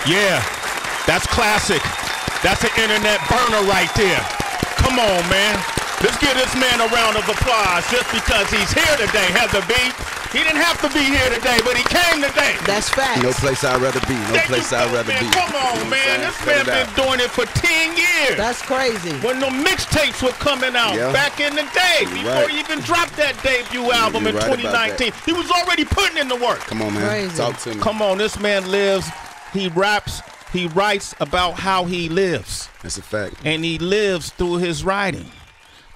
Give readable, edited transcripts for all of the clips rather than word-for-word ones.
Yeah, that's classic. That's an internet burner right there. Come on, man. Let's give this man a round of applause just because he's here today, Heather B. He didn't have to be here today, but he came today. That's facts. No place I'd rather be. No place I'd rather be. Come on, man. This man been doing it for 10 years. That's crazy. When the mixtapes were coming out back in the day, before he even dropped that debut album in 2019, he was already putting in the work. Come on, man. Crazy. Talk to me. Come on, this man lives, he raps, he writes about how he lives. That's a fact. And he lives through his writing.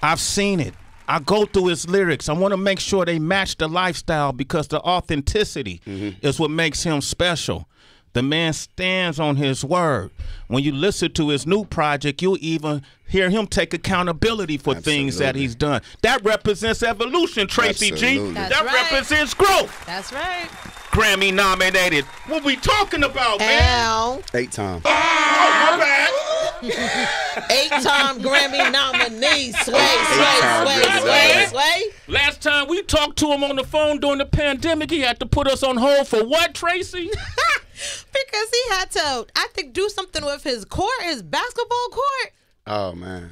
I've seen it. I go through his lyrics. I want to make sure they match the lifestyle because the authenticity is what makes him special. The man stands on his word. When you listen to his new project, you'll even hear him take accountability for things that he's done. That represents evolution, Tracy G. That represents growth. That's right. Grammy-nominated. What we talking about, man? 8 times. Oh, my bad. 8-time Grammy nominee. Sway. Last time we talked to him on the phone during the pandemic, he had to put us on hold for what, Tracy? Because he had to, I think, do something with his court, his basketball court. Oh, man.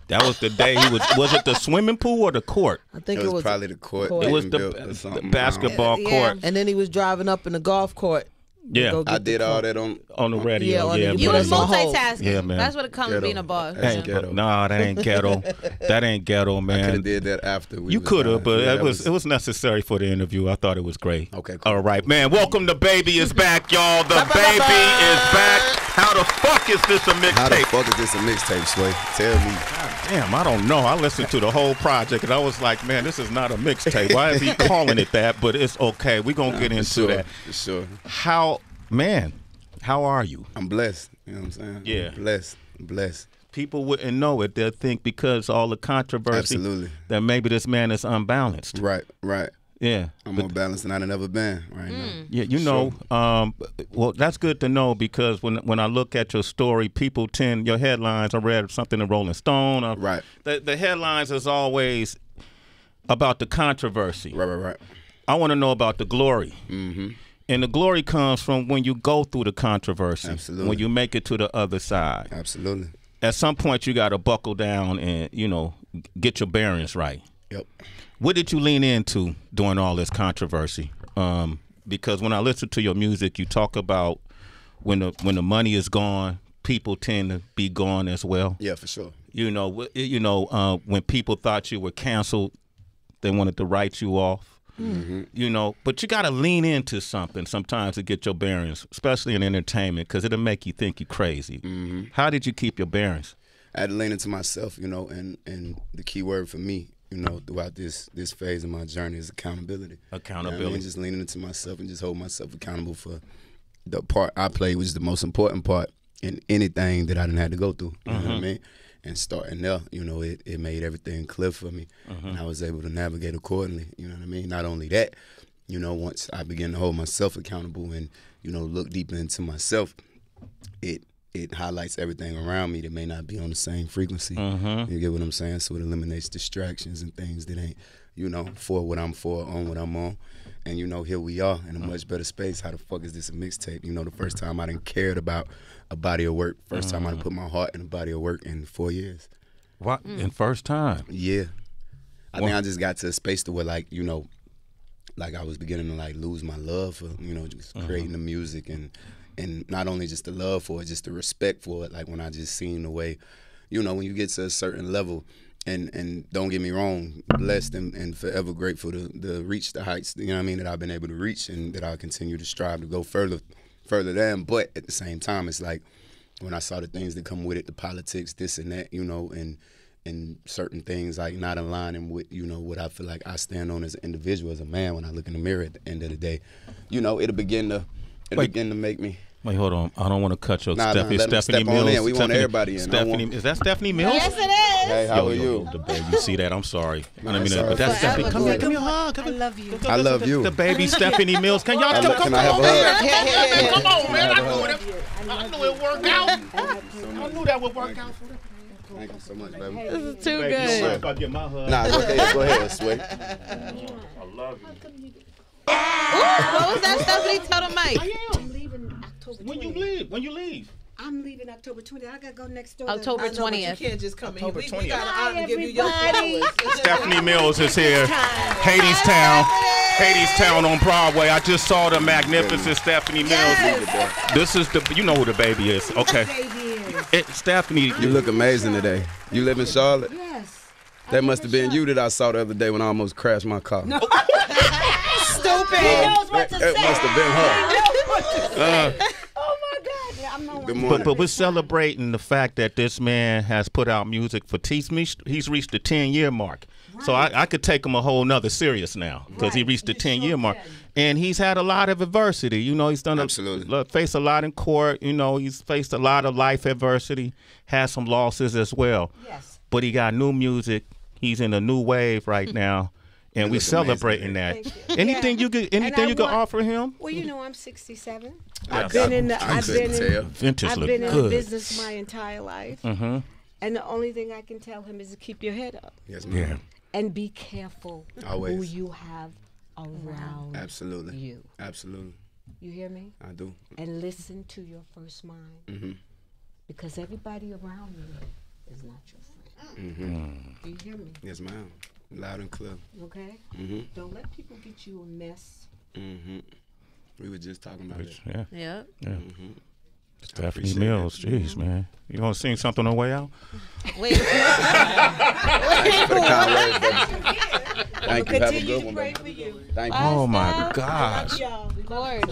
That was the day he was it the swimming pool or the court? I think it was probably the court. It was the basketball court. And then he was driving up in the golf court. Yeah, I did all that on the radio. Yeah, you was multitasking. Yeah, man. That's what it comes to being a boss. That's ghetto. Nah, that ain't ghetto. That ain't ghetto, man. I could have did that after. You could have, but it was necessary for the interview. I thought it was great. Okay, cool. All right, man. Welcome. DaBaby is back, y'all. DaBaby is back. How the fuck is this a mixtape? How the fuck is this a mixtape, Sway? Tell me. Damn, I don't know. I listened to the whole project and I was like, man, this is not a mixtape. Why is he calling it that? But it's okay. We're gonna get into that. For sure. Man, how are you? I'm blessed. You know what I'm saying? Yeah. I'm blessed. People wouldn't know it. They'll think because all the controversy that maybe this man is unbalanced. Right. Yeah. I'm more balanced than I've ever been right now. Yeah, you know, well, that's good to know because when I look at your story, people tend, your headlines, I read something in Rolling Stone. Right. The headlines is always about the controversy. Right. I want to know about the glory. Mm-hmm. And the glory comes from when you go through the controversy. Absolutely. When you make it to the other side. Absolutely. At some point, you got to buckle down and, you know, get your bearings right. Yep. What did you lean into during all this controversy? Because when I listen to your music, you talk about when the money is gone, people tend to be gone as well. Yeah, for sure. You know, when people thought you were canceled, they wanted to write you off. Mm-hmm. You know, but you got to lean into something sometimes to get your bearings, especially in entertainment, because it'll make you think you're crazy. Mm-hmm. How did you keep your bearings? I had to lean into myself, you know, and the key word for me, you know, throughout this phase of my journey is accountability. Accountability. You know, just leaning into myself and just holding myself accountable for the part I played, which is the most important part in anything that I didn't have to go through. You know what I mean? And starting there, you know, it made everything clear for me. And I was able to navigate accordingly. You know what I mean? Not only that, you know, once I began to hold myself accountable and, you know, look deeper into myself, it highlights everything around me that may not be on the same frequency. You get what I'm saying? So it eliminates distractions and things that ain't, you know, for what I'm for, on what I'm on. And, you know, here we are in a much better space. How the fuck is this a mixtape? You know, the first time I didn't cared about a body of work. First time I done put my heart in a body of work in 4 years. What? In first time? Yeah. I think I just got to a space to where, like, you know, like I was beginning to, like, lose my love for, you know, just creating the music and not only just the love for it, just the respect for it. Like, when I just seen the way, you know, when you get to a certain level, and don't get me wrong, blessed and forever grateful to reach the heights, you know what I mean, that I've been able to reach and that I continue to strive to go further than. But at the same time, it's like when I saw the things that come with it, the politics, this and that, you know, and certain things like not aligning with, you know, what I feel like I stand on as an individual, as a man, when I look in the mirror at the end of the day, you know, it'll begin to make me. Wait, hold on. I don't want to cut your Stephanie step Mills. In. We want everybody in. Is that Stephanie Mills? Yes, it is. Hey, how are you? You see that? I'm sorry. I mean, sorry. but that's Stephanie. Come here, give me a hug. I love you. I love you. DaBaby Stephanie Mills. Can y'all come Can I have a hug? Come on, man. I knew it worked out. I knew that would work out for them. Thank you so much, baby. This is too Baby, don't worry good. if I get my hug. Nah, go ahead, Sway. I love you. What was that, Stephanie? Tell the mic. I'm leaving October 20th. When you leave? I'm leaving October 20th. I gotta go next door. October I know, but you 20th. can't just come in here. October We 20th. got an Hi, honor to give you your everybody. flowers. Stephanie Mills is here. Hadestown on Broadway. I just saw the magnificent Stephanie Mills. This is you know who DaBaby is. Okay. Stephanie. You look amazing today. You live in Charlotte? Yes. That must have been you that I saw the other day when I almost crashed my car. No. Stupid. He knows what to It say. must have been her. Oh my God. Yeah, I'm not Good one. morning. But we're celebrating the fact that this man has put out music for he's reached the 10-year mark. So I could take him a whole nother serious now because he Right. reached the You 10-year sure mark. can. And he's had a lot of adversity. You know, he's done Absolutely. faced a lot in court. You know, he's faced a lot of life adversity, had some losses as well. Yes. But he got new music. He's in a new wave right now. And we look celebrating amazing. that. Thank you. Anything Yeah. you could And I want- offer him? Well, you know, I'm 67. I I've been in the. I I've couldn't been tell. in. Vintage I've look been in good. business my entire life. Mm-hmm. And the only thing I can tell him is to keep your head up Yes, ma'am. Yeah. and be careful who Always. you have around Absolutely. you. Absolutely. You hear me? I do. And listen to your first mind. Mhm. Because everybody around you is not your friend. Mhm. Do you hear me? Yes, ma'am. Loud and clear. Okay? Mhm. Don't let people get you a mess. Mhm. We were just talking about it. Yeah. Yeah. Mhm. Stephanie appreciate Mills. Jeez, man. You gonna sing something on the way out? Wait. Thanks for the kind words, baby. Thank you. Have a Continue good to one, pray baby. for you. Thank you. Oh my gosh. Y'all. Gorge.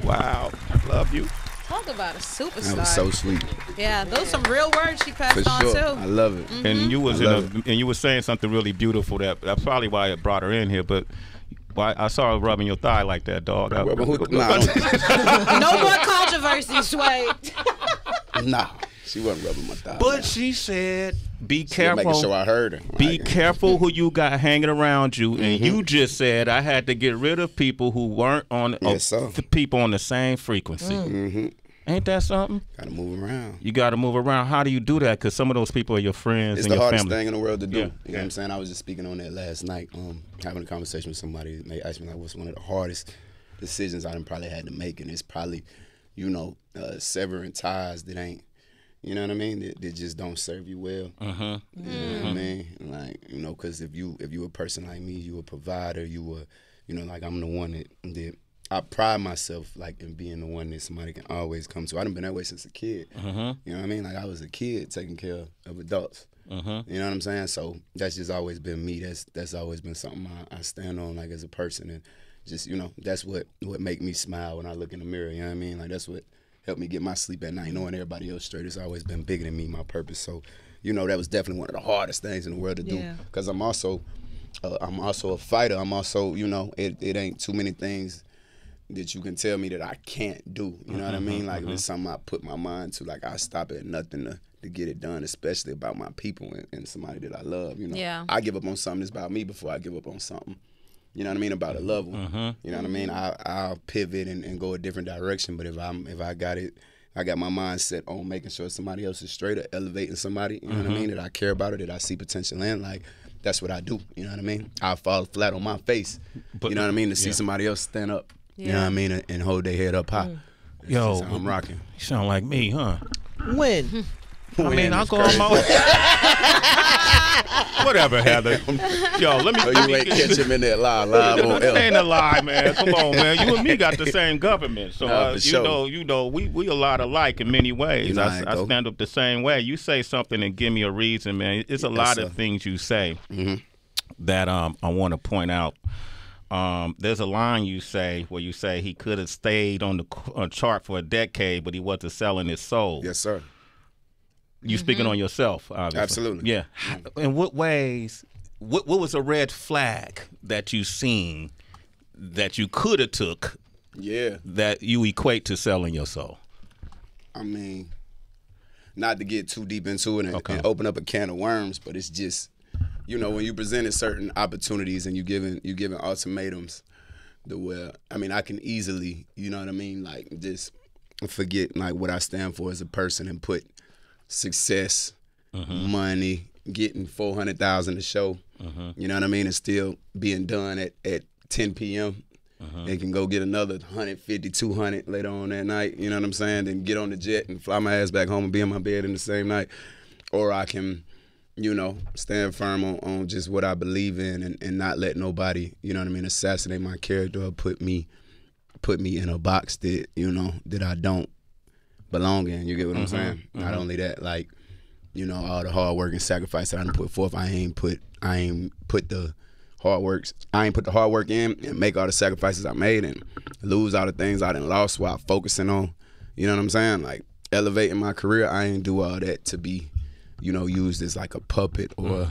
Wow. Love you. Talk about a superstar. That was so sweet. Yeah, those some real words she For passed on sure. too. I love it. And you was I love and you were saying something really beautiful that's probably why it brought her in here, but I saw her rubbing your thigh like that, dog. Nah, I don't- No more controversy, Sway. nah, she wasn't rubbing my thigh. But she said, be She was careful. making sure I heard her. Be Like, careful who you got hanging around you. And you just said I had to get rid of people who weren't on Yes, sir. the people on the same frequency. Mhm. Ain't that something? Gotta move around. You got to move around. How do you do that? Because some of those people are your friends It's and the your hardest family. thing in the world to do. Yeah, You know what I'm saying? I was just speaking on that last night, having a conversation with somebody. They asked me like, what's one of the hardest decisions I done probably had to make, and it's probably, severing ties that ain't, you know what I mean? That just don't serve you well. You know what I mean? Like, because if you a person like me, you a provider, like I'm the one that I pride myself like in being the one that somebody can always come to. I done been that way since a kid. You know what I mean? Like I was a kid taking care of adults. You know what I'm saying? So that's just always been me. That's always been something I stand on like as a person, and just that's what make me smile when I look in the mirror. You know what I mean? Like that's what helped me get my sleep at night, knowing everybody else straight. It's always been bigger than me, my purpose. So that was definitely one of the hardest things in the world to do, because I'm also a fighter. I'm also it ain't too many things that you can tell me that I can't do. You know what I mean? Like if it's something I put my mind to, like I stop at nothing to get it done, especially about my people and somebody that I love. Yeah. I give up on something that's about me before I give up on something. You know what I mean? About a loved one. You know what I mean? I'll pivot and go a different direction. But if I got my mind set on making sure somebody else is straight or elevating somebody, you know what I mean, that I care about, or that I see potential in, like that's what I do. You know what I mean? I'll fall flat on my face. But- you know what I mean? To see somebody else stand up. You know Yeah. what I mean? And hold their head up high. That's Yo, just how I'm rocking. You sound like me, huh? When? I mean, I'll go on my way. Whatever, Heather. Yo, let me. Oh, let you me ain't catch him in that live on This L. ain't a lie, man. Come on, man. You and me got the same government, so Nah, for sure. we a lot alike in many ways. You know how I it go. stand up the same way. You say something and give me a reason, man. It's a lot of things you say that I want to point out. There's a line you say where you say he could have stayed on the chart for a decade, but he wasn't selling his soul. Yes, sir. You speaking on yourself, obviously. Absolutely. Yeah. In what ways? What was a red flag that you seen that you could have took Yeah. that you equate to selling your soul? I mean, not to get too deep into it and open up a can of worms, but it's just, when you presented certain opportunities and you giving ultimatums, I can easily, like just forget like what I stand for as a person and put success, money, getting 400,000 a show, you know what I mean, and still being done at 10 p.m. and can go get another 150, 200 later on that night, you know what I'm saying? Then get on the jet and fly my ass back home and be in my bed in the same night. Or I can, you know, stand firm on just what I believe in and not let nobody, you know what I mean, assassinate my character or put me in a box that, you know, that I don't belong in. You get what I'm saying? Not only that, like, you know, all the hard work and sacrifice that I done put forth, I ain't put the hard work in and make all the sacrifices I made and lose all the things I done lost while focusing on, you know what I'm saying? Like elevating my career, I ain't do all that to be, you know, used as like a puppet or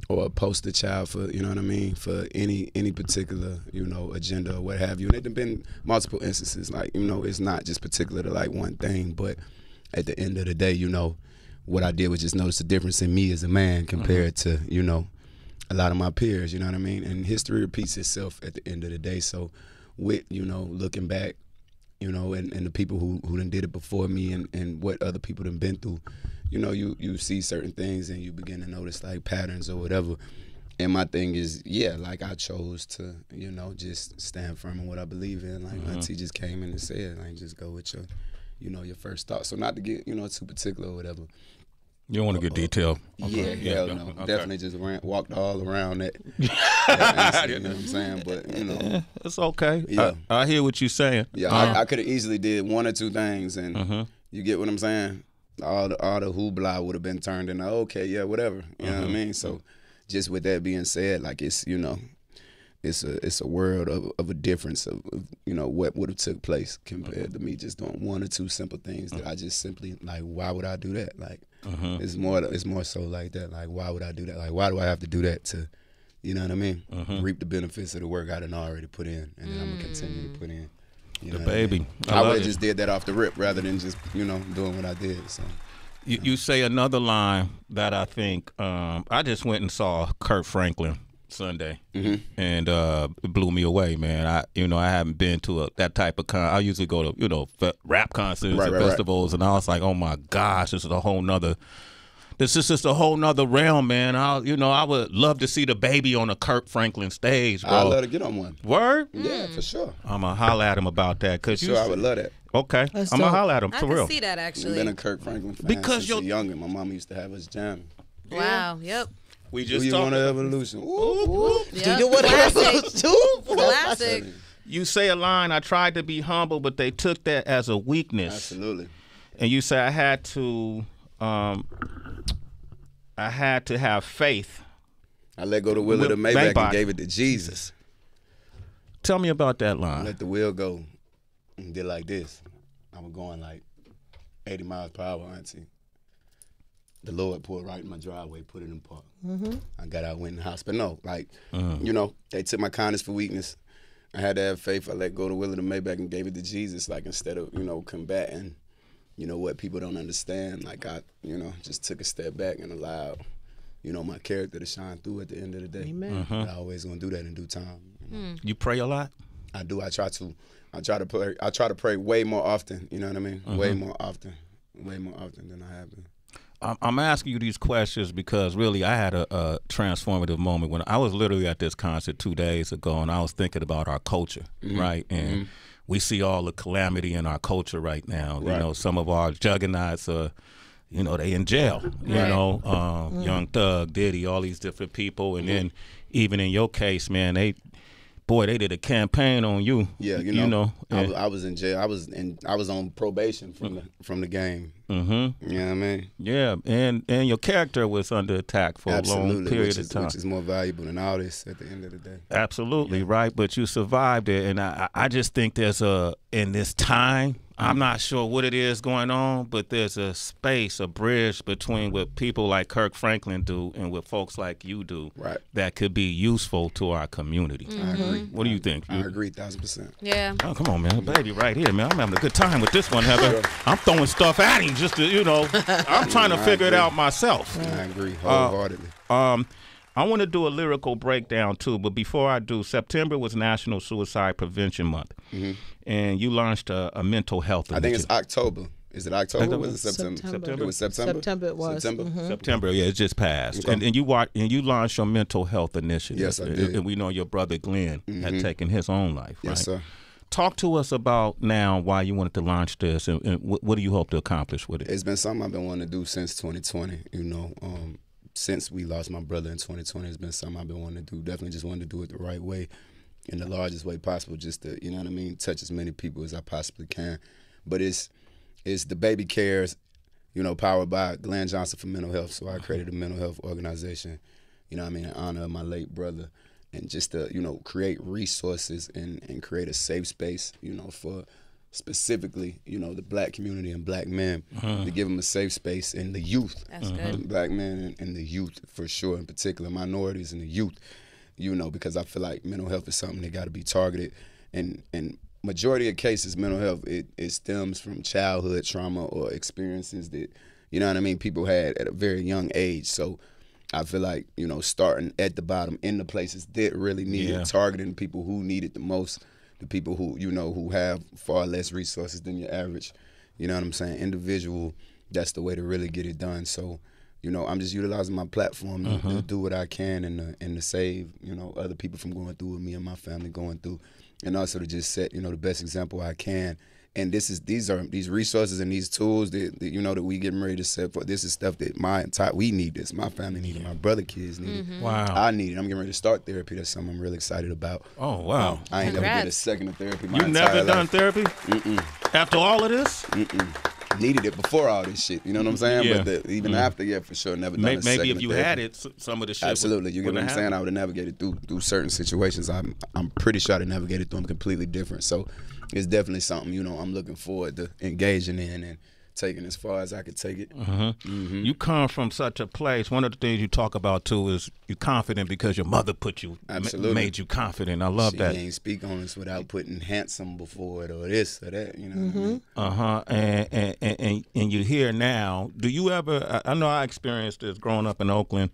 a poster child for, you know what I mean, for any particular, you know, agenda or what have you. And there've been multiple instances, like, you know, it's not just particular to like one thing, but at the end of the day, you know, what I did was just notice the difference in me as a man compared to, you know, a lot of my peers, you know what I mean? And history repeats itself at the end of the day. So with, you know, looking back, you know, and the people who done did it before me and what other people done been through, you know, you see certain things and you begin to notice like patterns or whatever. And my thing is, yeah, like I chose to, you know, just stand firm in what I believe in. Like Auntie just came in and said, like, just go with your, you know, your first thought. So not to get, you know, too particular or whatever. You don't want to get detailed. Okay. Yeah, hell no. Okay. Definitely just walked all around that. That you know what I'm saying? But, you know. It's okay. Yeah. I hear what you're saying. Yeah, I could have easily did one or two things, and you get what I'm saying? All the hoopla would have been turned into, okay, yeah, whatever. You know what I mean? So just with that being said, like it's, you know, it's a world of a difference of, you know, what would have took place compared to me just doing one or two simple things that I just simply, like, why would I do that? Like, it's more so like that. Like, why would I do that? Like, why do I have to do that to, you know what I mean? Reap the benefits of the work I done already put in, and then I'm gonna continue to put in. You know DaBaby. I would have just did that off the rip rather than just, you know, doing what I did. So. You say another line that I think I just went and saw Kirk Franklin Sunday, and it blew me away, man. I haven't been to that type of I usually go to, you know, rap concerts and festivals, and I was like, oh my gosh, this is just a whole nother realm, man. I would love to see DaBaby on a Kirk Franklin stage, bro. I'd love to get on one. Word? Yeah, for sure. I'm gonna holler at him about that, cause I would love that. Okay, I'm gonna holler at him for real. I can see that actually. I've been a Kirk Franklin fan because since younger. My mama used to have us jamming. Wow. Yep. We just Do you want an evolution? Ooh. Yep. Do you want to Classic. You say a line, I tried to be humble, but they took that as a weakness. Absolutely. And you say I had to have faith. I let go the wheel of the Maybach and gave it to Jesus. Tell me about that line. Let the wheel go and did like this. I was going like 80 miles per hour, Auntie. The Lord pulled right in my driveway, put it in park. I got out, went in the hospital. No, like, you know, they took my kindness for weakness. I had to have faith. I let go the wheel of the Maybach and gave it to Jesus. Like, instead of, you know, combating, you know, what people don't understand, like, I, you know, just took a step back and allowed, you know, my character to shine through at the end of the day. Amen. I always gonna do that in due time. You know? You pray a lot? I do. I try to pray way more often. You know what I mean? Way more often than I have been. I'm asking you these questions because really I had a transformative moment when I was literally at this concert 2 days ago, and I was thinking about our culture, right? And we see all the calamity in our culture right now. You know, some of our juggernauts are, you know, they in jail. You know, Young Thug, Diddy, all these different people, and then even in your case, man, they did a campaign on you. Yeah, you know I was in jail. I was on probation from the game. You know what I mean? Yeah, and your character was under attack for a long period of time, which is more valuable than all this at the end of the day. Absolutely, right. But you survived it, and I just think there's in this time. I'm not sure what it is going on, but there's a space, a bridge between what people like Kirk Franklin do and what folks like you do that could be useful to our community. I agree. What do you think? I agree 1,000%. Yeah. Oh, come on, man. Baby right here, man. I'm having a good time with this one, Heather. I'm throwing stuff at him just to, you know, I'm trying to figure it out myself. I agree wholeheartedly. I want to do a lyrical breakdown, too, but before I do, September was National Suicide Prevention Month, and you launched a mental health initiative. I think it's October. Is it October? Was it September? September. It was September. September it was. September. September, yeah, it just passed. Okay. And you launched your mental health initiative. Yes, I did. And we know your brother Glenn had taken his own life, right? Yes, sir. Talk to us about now why you wanted to launch this, and what do you hope to accomplish with it? It's been something I've been wanting to do since 2020. You know, since we lost my brother in 2020, it's been something I've been wanting to do. Definitely just wanted to do it the right way, in the largest way possible, just to, you know what I mean, touch as many people as I possibly can. But it's DaBaby Cares, you know, powered by Glenn Johnson for mental health. So I created a mental health organization, you know what I mean, in honor of my late brother. And just to, you know, create resources and create a safe space, you know, for specifically, you know, the black community and black men, to give them a safe space, and the youth. That's good. Black men and the youth, for sure, in particular, minorities and the youth, you know, because I feel like mental health is something that got to be targeted. And majority of cases, mental health, it stems from childhood trauma or experiences that, you know what I mean, people had at a very young age. So I feel like, you know, starting at the bottom in the places that really need it, targeting people who need it the most, the people who, you know, who have far less resources than your average, you know what I'm saying, individual, that's the way to really get it done. So, you know, I'm just utilizing my platform to do what I can and to save, you know, other people from going through what me and my family going through, and also to just set, you know, the best example I can. And these resources and these tools that you know that we getting ready to set for. This is stuff that we need this. My family need it. My brother kids need it. Wow. I need it. I'm getting ready to start therapy. That's something I'm really excited about. Oh, wow. I ain't never Congrats. did a second of therapy. You never done therapy? After all of this? Needed it before all this shit. You know what I'm saying? Yeah. But even after, yeah, for sure, never done a second Maybe if you of therapy. had it, some of the shit. Absolutely, you get what I'm wouldn't saying. happen. I would have navigated through certain situations. I'm pretty sure I navigated through them completely different. So it's definitely something, you know, I'm looking forward to engaging in and taking as far as I could take it. You come from such a place. One of the things you talk about too is you're confident because your mother put you, made you confident. I love that. She ain't speak on this without putting handsome before it or this or that. You know. What I mean? And you're here now. Do you ever? I know I experienced this growing up in Oakland.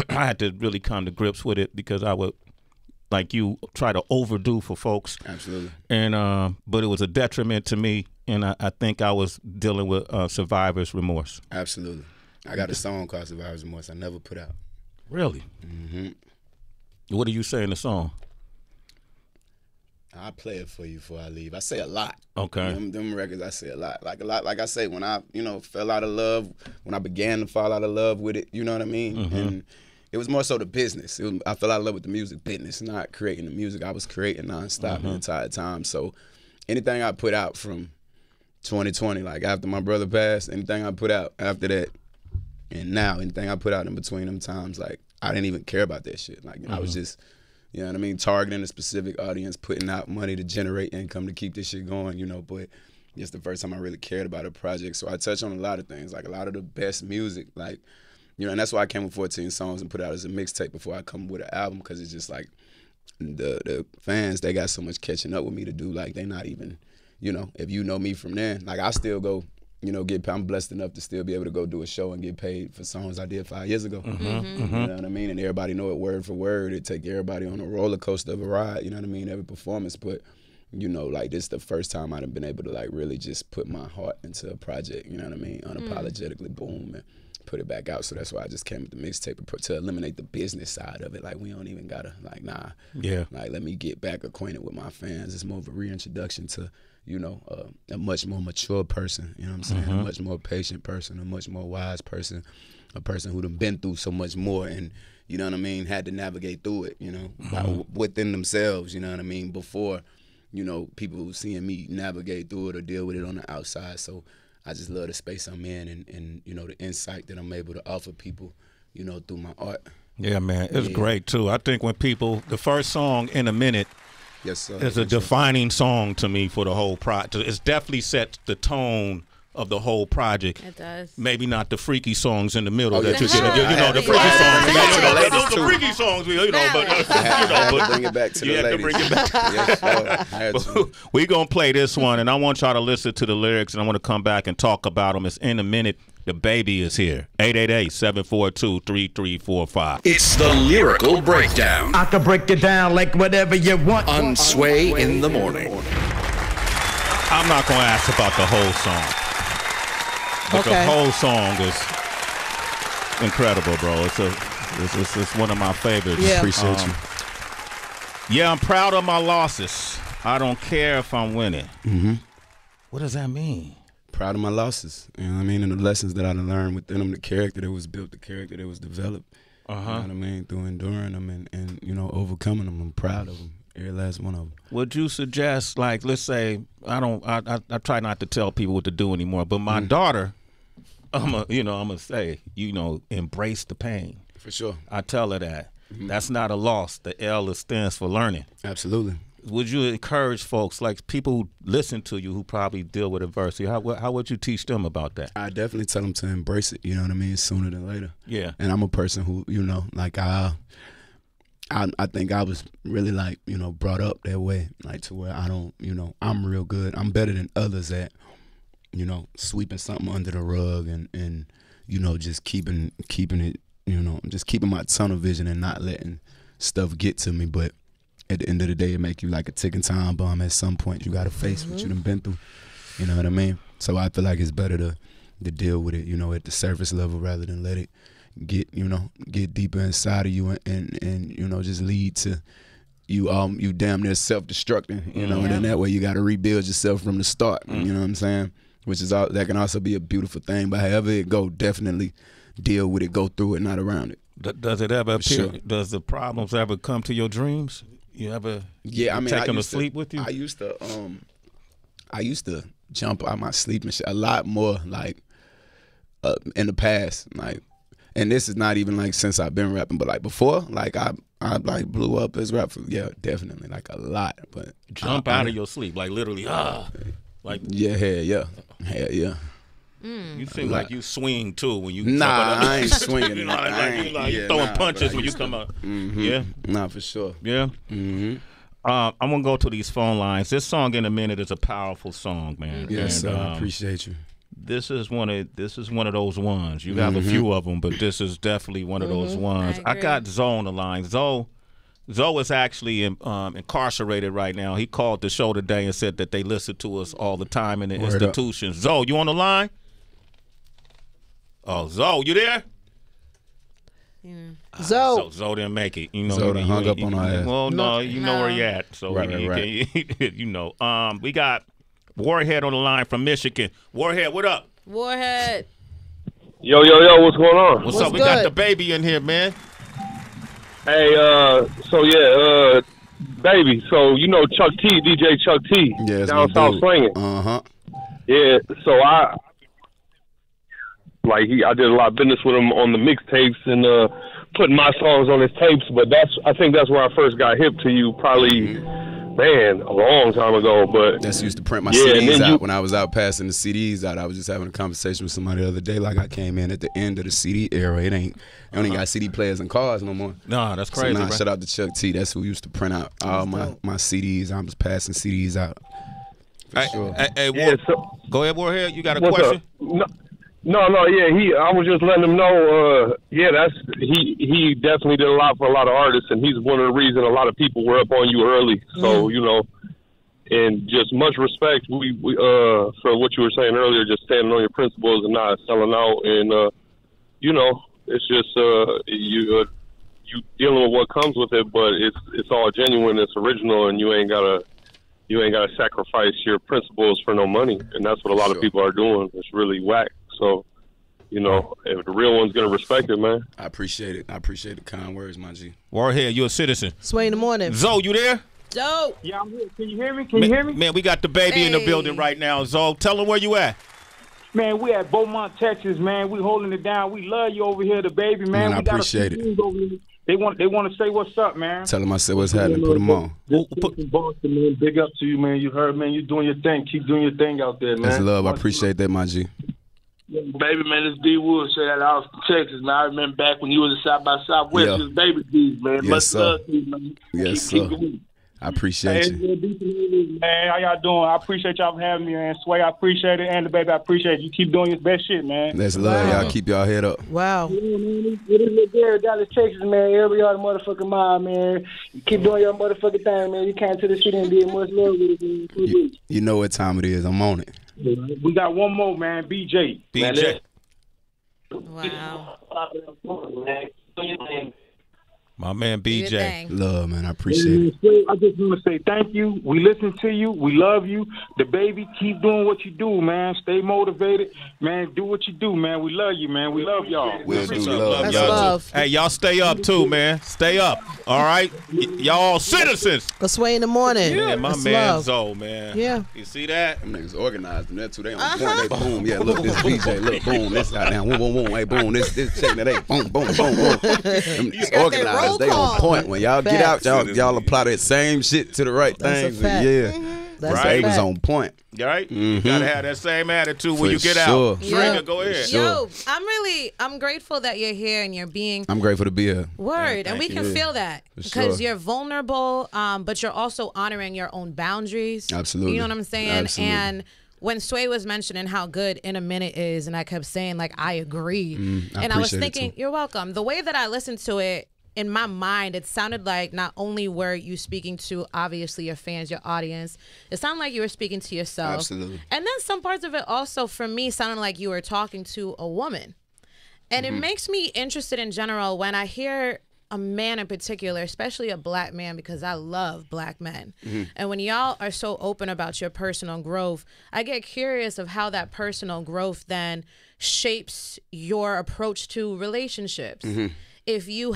I had to really come to grips with it because I would, like you, try to overdo for folks. Absolutely. And but it was a detriment to me, and I think I was dealing with survivor's remorse. Absolutely. I got a song called Survivor's Remorse I never put out. Really? What do you say in the song? I'll play it for you before I leave. I say a lot. Okay. Them records, I say a lot. Like I say, when I, you know, fell out of love, when I began to fall out of love with it, you know what I mean? And it was more so the business. I fell out of love with the music business, not creating the music. I was creating nonstop the entire time. So anything I put out from 2020, like after my brother passed, anything I put out after that, and now anything I put out in between them times, like I didn't even care about that shit. Like I was just, you know what I mean, targeting a specific audience, putting out money to generate income to keep this shit going, you know, but it's the first time I really cared about a project. So I touch on a lot of things, like a lot of the best music, like, you know, and that's why I came with 14 songs and put it out as a mixtape before I come with an album, because it's just like the fans, they got so much catching up with me to do. Like they not even, you know, if you know me from then, like I still go, you know, I'm blessed enough to still be able to go do a show and get paid for songs I did 5 years ago. You know what I mean? And everybody know it word for word. It take everybody on a roller coaster of a ride, you know what I mean, every performance. But, you know, like this is the first time I've been able to like really just put my heart into a project, you know what I mean, unapologetically, boom, and put it back out. So that's why I just came with the mixtape to eliminate the business side of it. Like we don't even gotta, like, nah. Yeah. Like let me get back acquainted with my fans. It's more of a reintroduction to, you know, a much more mature person, you know what I'm saying? A much more patient person, a much more wise person, a person who done been through so much more and, you know what I mean, had to navigate through it, you know, within themselves, you know what I mean, before, you know, people seeing me navigate through it or deal with it on the outside. So I just love the space I'm in and you know, the insight that I'm able to offer people, you know, through my art. Yeah, man, it's great too. I think when the first song, In a Minute, yes, sir. It's a defining song to me for the whole project. It's definitely set the tone of the whole project. It does. Maybe not the freaky songs in the middle that you yeah, get. You know, the freaky songs. Those are freaky songs, you know, but but bring it back to you the have ladies. to bring it back. Yes, sir. I had to. We're going to play this one, and I want y'all to listen to the lyrics, and I want to come back and talk about them. It's In a Minute. DaBaby is here. 888-742-3345. It's the Lyrical Breakdown. I can break it down like whatever you want. On Sway in the morning. I'm not going to ask about the whole song. But the whole song is incredible, bro. It's one of my favorites. Yeah. Appreciate you. Yeah, I'm proud of my losses. I don't care if I'm winning. Mm-hmm. What does that mean? Proud of my losses. You know what I mean? And the lessons that I learned within them, the character that was built, the character that was developed. You know what I mean? Through enduring them and you know, overcoming them. I'm proud of them. Every last one of them. Would you suggest, like, let's say, I try not to tell people what to do anymore, but my daughter, I'm gonna say, embrace the pain. For sure. I tell her that. That's not a loss. The L stands for learning. Absolutely. Would you encourage folks, like people who listen to you who probably deal with adversity, how would you teach them about that? I definitely tell them to embrace it, you know what I mean, sooner than later. Yeah. And I'm a person who, like I think I was really like, brought up that way, like to where I don't, I'm real good. I'm better than others at, sweeping something under the rug and just keeping it, just keeping my tunnel vision and not letting stuff get to me. But at the end of the day, it make you like a ticking time bomb. At some point, you got to face what you done been through. You know what I mean? So I feel like it's better to deal with it, at the surface level rather than let it get deeper inside of you and just lead to you damn near self-destructing, and then that way you got to rebuild yourself from the start. You know what I'm saying? Which is that can also be a beautiful thing. But however it go, definitely deal with it, go through it, not around it. Does it ever appear? Sure. Does the problems ever come to your dreams? You ever take them to sleep with you? I used to jump out my sleep and shit a lot more, like in the past, like, and this is not even like since I've been rapping, but like before, like I like blew up as rapper, definitely, like a lot. But jump out of your sleep, like literally, like yeah. You seem like you swing too when you. Nah, I ain't swinging. You throwing punches when you come out. Yeah, nah, for sure. Yeah. I'm gonna go to these phone lines. This song in a minute is a powerful song, man. Yes, I appreciate you. This is one of those ones. You have a few of them, but this is definitely one of those ones. I got Zo on the line. Zo is actually incarcerated right now. He called the show today and said that they listen to us all the time in the institutions. Zo, you on the line? Oh, Zo, you there? Zo didn't make it. Zo done hung up on our ass. Well, no, you know where he at. So right. we got Warhead on the line from Michigan. Warhead, what up? Warhead. Yo, what's going on? What's up? We got DaBaby in here, man. Hey, Baby. So Chuck T, DJ Chuck T, down south slinging. Yeah. So I did a lot of business with him on the mixtapes and putting my songs on his tapes. But I think that's where I first got hip to you. Probably, man, a long time ago. But that's used to print my CDs out when I was out passing the CDs out. I was just having a conversation with somebody the other day. Like I came in at the end of the CD era. They only got CD players and cars no more. Nah, that's crazy. So shout out to Chuck T. That's who used to print out all my CDs. I was passing CDs out. For sure. Hey, go ahead, Warhead. You got a what's question? Up? No, yeah. I was just letting him know. He definitely did a lot for a lot of artists, and he's one of the reasons a lot of people were up on you early. So and just much respect for what you were saying earlier, just standing on your principles and not selling out. And it's just you dealing with what comes with it, but it's all genuine, it's original, and you ain't gotta sacrifice your principles for no money. And that's what a lot of people are doing. It's really whack. So, if the real one's gonna respect it, man. I appreciate it. I appreciate the kind words, my G. Warhead, you're a citizen. Sway in the morning. Zo, you there? Zo. Yeah, I'm here. Can you hear me? Can you hear me? Man, we got DaBaby in the building right now. Zo, tell them where you at. Man, we at Beaumont, Texas, man. We holding it down. We love you over here, DaBaby, man. I appreciate it. Over here. They want to say what's up, man. Tell them I said what's happening. Put them on. Boston, man. Big up to you, man. You heard, man. You're doing your thing. Keep doing your thing out there, man. That's love. I appreciate that, my G. Baby, man, this D Wood straight out of Austin, Texas, man. I remember back when you was at South by Southwest, it was Baby D's, man. Yes, sir. Love to you, man. Yes, sir. I appreciate you. Man, how y'all doing? I appreciate y'all for having me, man. Sway, I appreciate it. And DaBaby, I appreciate it. You keep doing your best shit, man. That's love. Y'all keep y'all head up. Wow. Yeah, man. It is there, Dallas, Texas, man. Every other motherfucking mile, man. You keep doing your motherfucking thing, man. You came to the city and did much love with it, man. You know what time it is. I'm on it. We got one more, man. BJ. BJ. Wow. My man BJ. Love, man. I appreciate it. I just want to say thank you. We listen to you. We love you. DaBaby, keep doing what you do, man. Stay motivated. Man, do what you do, man. We love you, man. We love y'all. We'll do Love love. y'all love. too. Hey, y'all stay up too, man. Stay up. All right? Y'all citizens. A Sway in the morning. Yeah, my That's man love. Zo, man. Yeah. You see that? Them niggas organized and that too. They on point. They boom. Yeah, look, this BJ. Look, boom. This goddamn. Boom, boom, boom. Hey, boom. This checking it. Hey, boom, boom, boom, boom. Them niggas organized. They on point. When y'all get out, y'all apply that same shit to the right That's a things. fact. Yeah. That's Right. a They was fact. on point. Right? You gotta have that same attitude when For you get sure. out. Stringer, go ahead. Yo, I'm grateful that you're here and you're being I'm grateful to be here. word, and we can feel that because sure. you're vulnerable, but you're also honoring your own boundaries. Absolutely. You know what I'm saying? Absolutely. And when Sway was mentioning how good In a Minute is, and I kept saying like I agree, I and I was appreciate it, thinking, too. you're welcome. The way that I listened to it. In my mind, it sounded like not only were you speaking to obviously your fans, your audience, it sounded like you were speaking to yourself. Absolutely. And then some parts of it also, for me, sounded like you were talking to a woman. And it makes me interested in general when I hear a man in particular, especially a black man, because I love black men. And when y'all are so open about your personal growth, I get curious of how that personal growth then shapes your approach to relationships. If you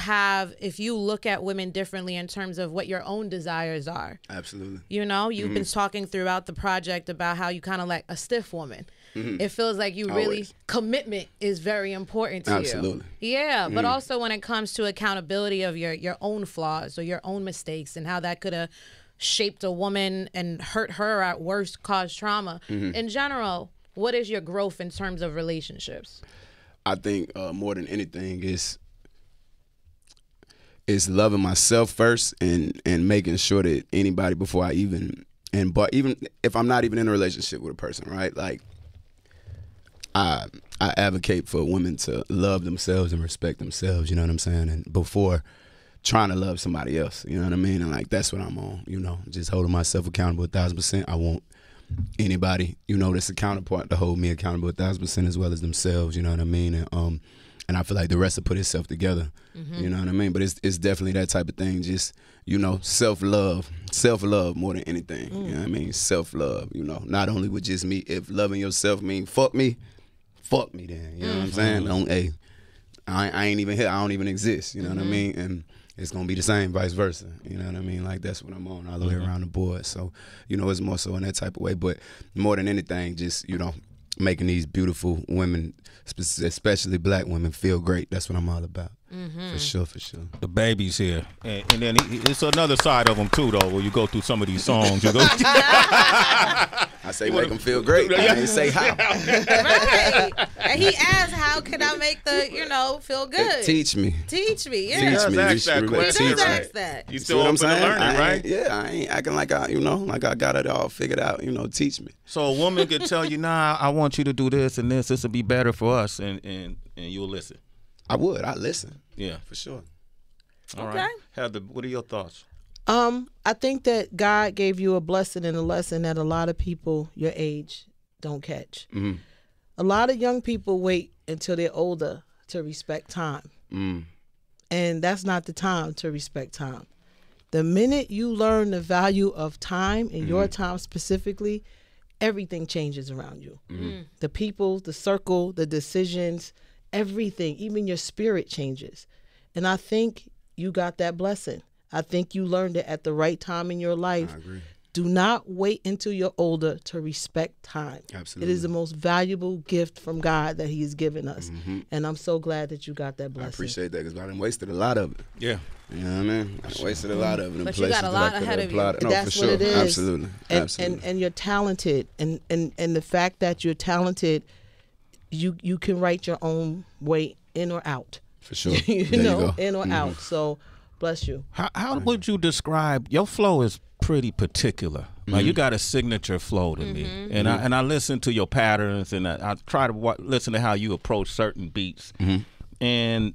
look at women differently in terms of what your own desires are. Absolutely. You know, you've been talking throughout the project about how you kind of like a stiff woman. It feels like you really, Always. commitment is very important to Absolutely. you. Yeah, but also when it comes to accountability of your own flaws or your own mistakes and how that could have shaped a woman and hurt her at worst, caused trauma. In general, what is your growth in terms of relationships? I think more than anything is loving myself first and making sure that anybody before I even if I'm not even in a relationship with a person, right? Like I advocate for women to love themselves and respect themselves, you know what I'm saying? And before trying to love somebody else, you know what I mean? And like that's what I'm on, you know, just holding myself accountable 1,000%. I want anybody, you know, that's a counterpart to hold me accountable 1,000% as well as themselves, you know what I mean? And I feel like the rest will put itself together, you know what I mean? But it's definitely that type of thing, just, you know, self-love more than anything, you know what I mean? Self-love, you know, not only with just me. If loving yourself mean fuck me then, you know what I'm saying? Hey, I ain't even here, I don't even exist, you know what I mean? And it's gonna be the same, vice versa, you know what I mean? Like that's what I'm on all the way around the board. So, you know, it's more so in that type of way, but more than anything, just, you know, making these beautiful women, especially black women, feel great. That's what I'm all about. For sure. DaBaby's here, and then it's another side of him too, though. Where you go through some of these songs, you go. I say make them feel great. I didn't say how. Right. And he asked, how can I make feel good? Teach me. Yeah. Teach me. He does ask that question, He does right? ask that. You See still what I'm open to saying? learning, right? I ain't acting like I got it all figured out. You know, teach me. So a woman could tell you, nah, I want you to do this and this. This will be better for us, and you'll listen. I listen. Yeah, For sure. all right. Heather, what are your thoughts? I think that God gave you a blessing and a lesson that a lot of people your age don't catch. A lot of young people wait until they're older to respect time. And that's not the time to respect time. The minute you learn the value of time and your time specifically, everything changes around you. The people, the circle, the decisions, everything, even your spirit changes. And I think you got that blessing. I think you learned it at the right time in your life. I agree. Do not wait until you're older to respect time. Absolutely. It is the most valuable gift from God that he has given us. And I'm so glad that you got that blessing. I appreciate that because I done wasted a lot of it. Yeah. You know what I mean? I done wasted a lot of it in But you places got a that lot I could ahead have of you. applied. No, That's for what sure. it is. Absolutely. And, Absolutely. and you're talented. And the fact that you're talented, you can write your own way in or out. For sure. You There know, you go. in or out. So bless you. How would you describe your flow? Is pretty particular. Like you got a signature flow to me, and I listen to your patterns, and I try to listen to how you approach certain beats. And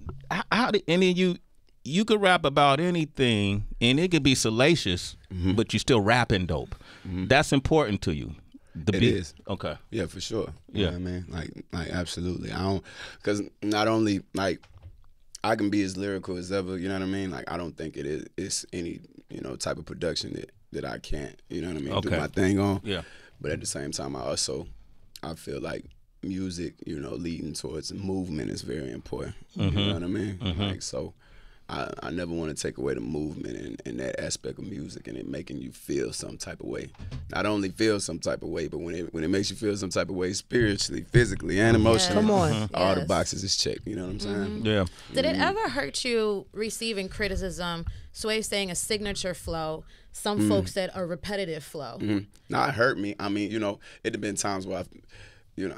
how did any of you could rap about anything, and it could be salacious, but you still rapping dope. That's important to you. The beat is. Okay. Yeah, for sure. Yeah, you know what I mean, like absolutely. I don't, because not only like I can be as lyrical as ever. You know what I mean? Like I don't think it's any type of production that I can't. You know what I mean? Okay. Do my thing on. Yeah. But at the same time, I feel like music, leading towards movement is very important. You know what I mean? Like so. I never want to take away the movement and that aspect of music and it making you feel some type of way. Not only feel some type of way, but when it makes you feel some type of way spiritually, physically, and emotionally, Come on. all the boxes is checked. You know what I'm saying? Yeah. Did it ever hurt you receiving criticism? Sway saying a signature flow. Some folks said a repetitive flow. No, it hurt me. I mean, it have been times where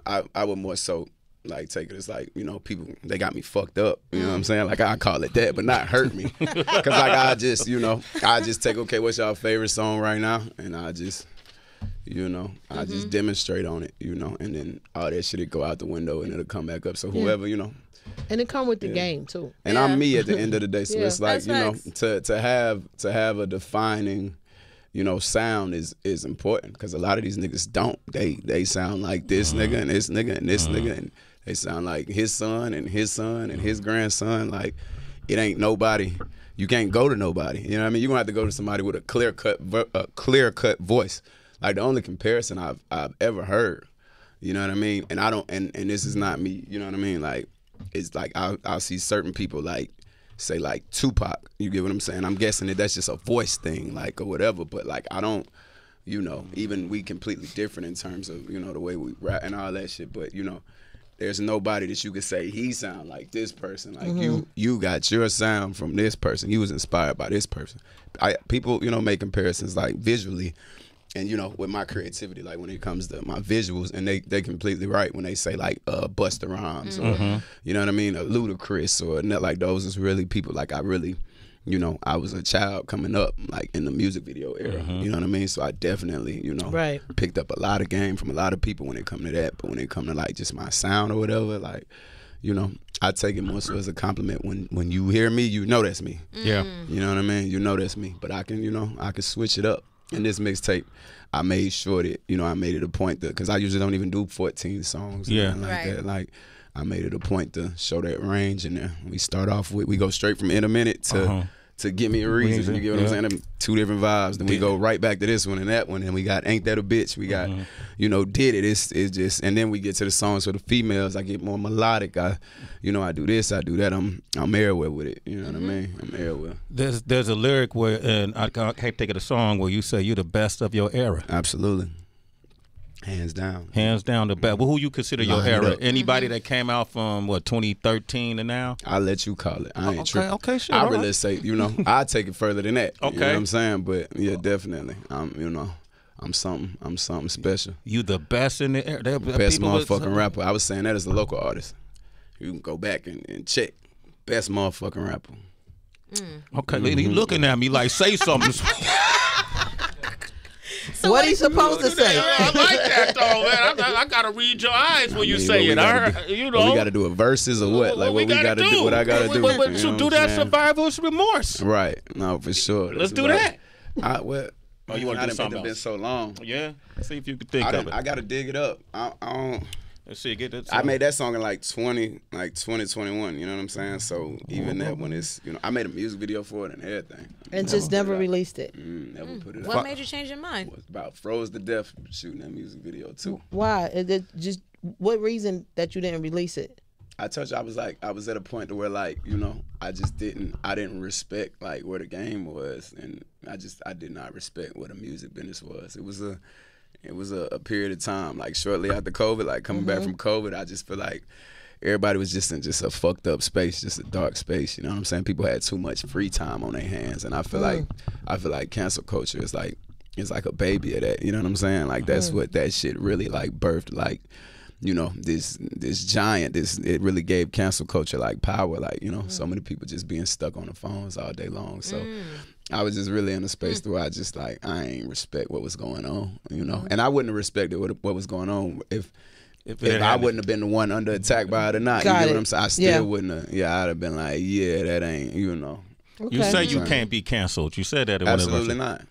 I would more so like take it as like, people, they got me fucked up. You know what I'm saying? Like I call it that, but not hurt me. Cause like I just take, okay, what's y'all favorite song right now? And I just, I just demonstrate on it, and then all that shit, it go out the window and it'll come back up. So whoever, And it come with the game too. And I'm me at the end of the day. So Yeah. it's like, That's to have a defining, sound is important because a lot of these niggas don't. They sound like this nigga and this nigga and this nigga, and they sound like his son and his son and his grandson. Like it ain't nobody. You can't go to nobody. You know what I mean? You're gonna have to go to somebody with a clear cut voice. Like the only comparison I've ever heard. You know what I mean? And I don't. And this is not me. You know what I mean? Like it's like I'll see certain people like say like Tupac. You get what I'm saying? I'm guessing that's just a voice thing, like or whatever. But like I don't. Even we completely different in terms of the way we rap and all that shit. But there's nobody that you could say he sound like this person. Like you got your sound from this person. You was inspired by this person. People make comparisons like visually, and with my creativity, like when it comes to my visuals, and they completely right when they say like Busta Rhymes or you know what I mean, or Ludacris or like those is really people like I really. I was a child coming up, like in the music video era. You know what I mean? So I definitely, picked up a lot of game from a lot of people when it come to that. But when it come to like just my sound or whatever, like, I take it more so as a compliment. When you hear me, that's me. Yeah. You know what I mean? That's me. But I can, I can switch it up. In this mixtape, I made sure that, I made it a point that, because I usually don't even do 14 songs. Yeah. That. Like, I made it a point to show that range in there. We start off with, we go straight from In a Minute to Give Me a Reason. You get what I'm saying? Them two different vibes. Then we go right back to this one and that one. And we got Ain't That a Bitch. We got, Did It. It's just, and then we get to the songs for the females. I get more melodic. I do this, I do that. I'm everywhere with it. You know what I mean? I'm everywhere. There's a lyric where, and I can't take it a song where you say you're the best of your era. Absolutely. Hands down. Hands down the best. Well, who you consider your era? Anybody that came out from 2013 to now? I'll let you call it. I ain't tripping. Okay, sure. I really say, I'll take it further than that. Okay. You know what I'm saying? But yeah, definitely. I'm something special. You the best in the era. Best motherfucking rapper. I was saying that as a local artist. You can go back and check. Best motherfucking rapper. Okay, he looking at me like, say something. So what he supposed to say? I like that though, man. I gotta read your eyes when you say it. We gotta do a verses or what? Like what we gotta do? What I gotta do? But you do that survival's remorse. Right. No, for sure. Let's do that. Oh, you want to do something? It's been so long. Yeah. See if you can think of it. I gotta dig it up. I don't. Let's see. Get that. I made that song in like 2021. You know what I'm saying? So even that one is, I made a music video for it and everything. And just never released it. Never put it. What made you change your mind? Was about froze to death shooting that music video too. Why? Just what reason that you didn't release it? I told you I was at a point to where like, I didn't respect like where the game was, and I did not respect what the music business was. It was a period of time, like shortly after COVID, like coming back from COVID, I just feel like everybody was just in just a fucked up space, just a dark space. You know what I'm saying? People had too much free time on their hands, and I feel like cancel culture is like a baby of that. You know what I'm saying? Like that's what that shit really like birthed. Like this giant. It really gave cancel culture like power. Like so many people just being stuck on the phones all day long. So I was just really in a space where I just like I ain't respect what was going on, you know. And I wouldn't have respected what was going on if I wouldn't have been the one under attack by it or not. You get what I'm saying? I still wouldn't have. Yeah, I'd have been like, yeah, that ain't, you know. You say you can't be canceled. You said that. Absolutely not.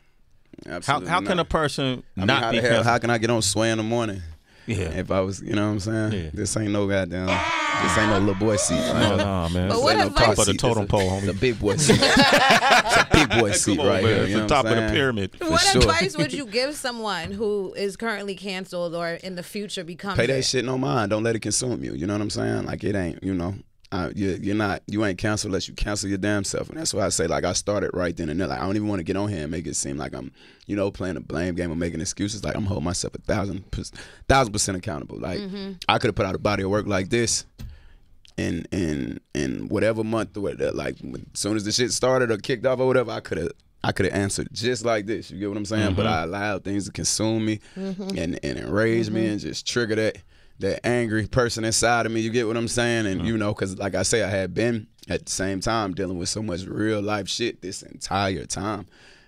Absolutely how can a person not be canceled? How can I get on Sway in the morning? Yeah. If I was, you know what I'm saying? Yeah. This ain't no goddamn, this ain't no little boy seat. No, man. But what advice? Top of the totem pole, homie. It's a big boy seat. It's a big boy seat right here. It's the top of the pyramid. What advice would you give someone who is currently canceled or in the future becomes Pay that shit no mind. Don't let it consume you. You know what I'm saying? Like it ain't, you know. You ain't canceled unless you cancel your damn self. And that's why I say, like, I started right then and there. Like, I don't even want to get on here and make it seem like I'm, you know, playing a blame game or making excuses. Like, I'm holding myself 1,000% accountable. Like, I could have put out a body of work like this in whatever month or whatever. Like, as soon as the shit started or kicked off or whatever, I could have answered just like this. You get what I'm saying? But I allowed things to consume me and enrage me and just trigger that angry person inside of me. You get what I'm saying? And you know, because like I say, I had been at the same time dealing with so much real life shit this entire time,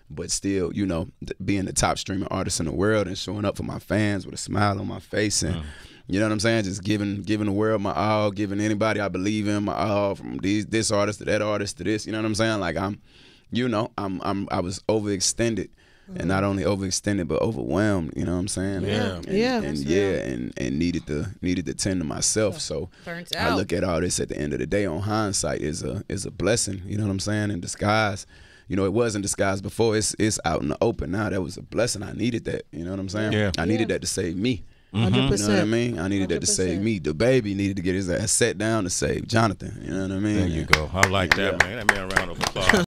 but still, you know, being the top streaming artist in the world and showing up for my fans with a smile on my face and you know what I'm saying, just giving the world my all, giving anybody I believe in my all, from this artist to that artist to this. You know what I'm saying? Like I was overextended. And not only overextended, but overwhelmed. You know what I'm saying? And needed to tend to myself. So I look at all this at the end of the day. On hindsight, is a blessing. You know what I'm saying? In disguise. You know, it was in disguise before. It's out in the open now. That was a blessing. I needed that. You know what I'm saying? Yeah. I needed that to save me. 100%. You know what I mean? I needed that to save me. DaBaby needed to get his ass set down to save Jonathan. You know what I mean? There you go. I like that, man. That man, a round of applause.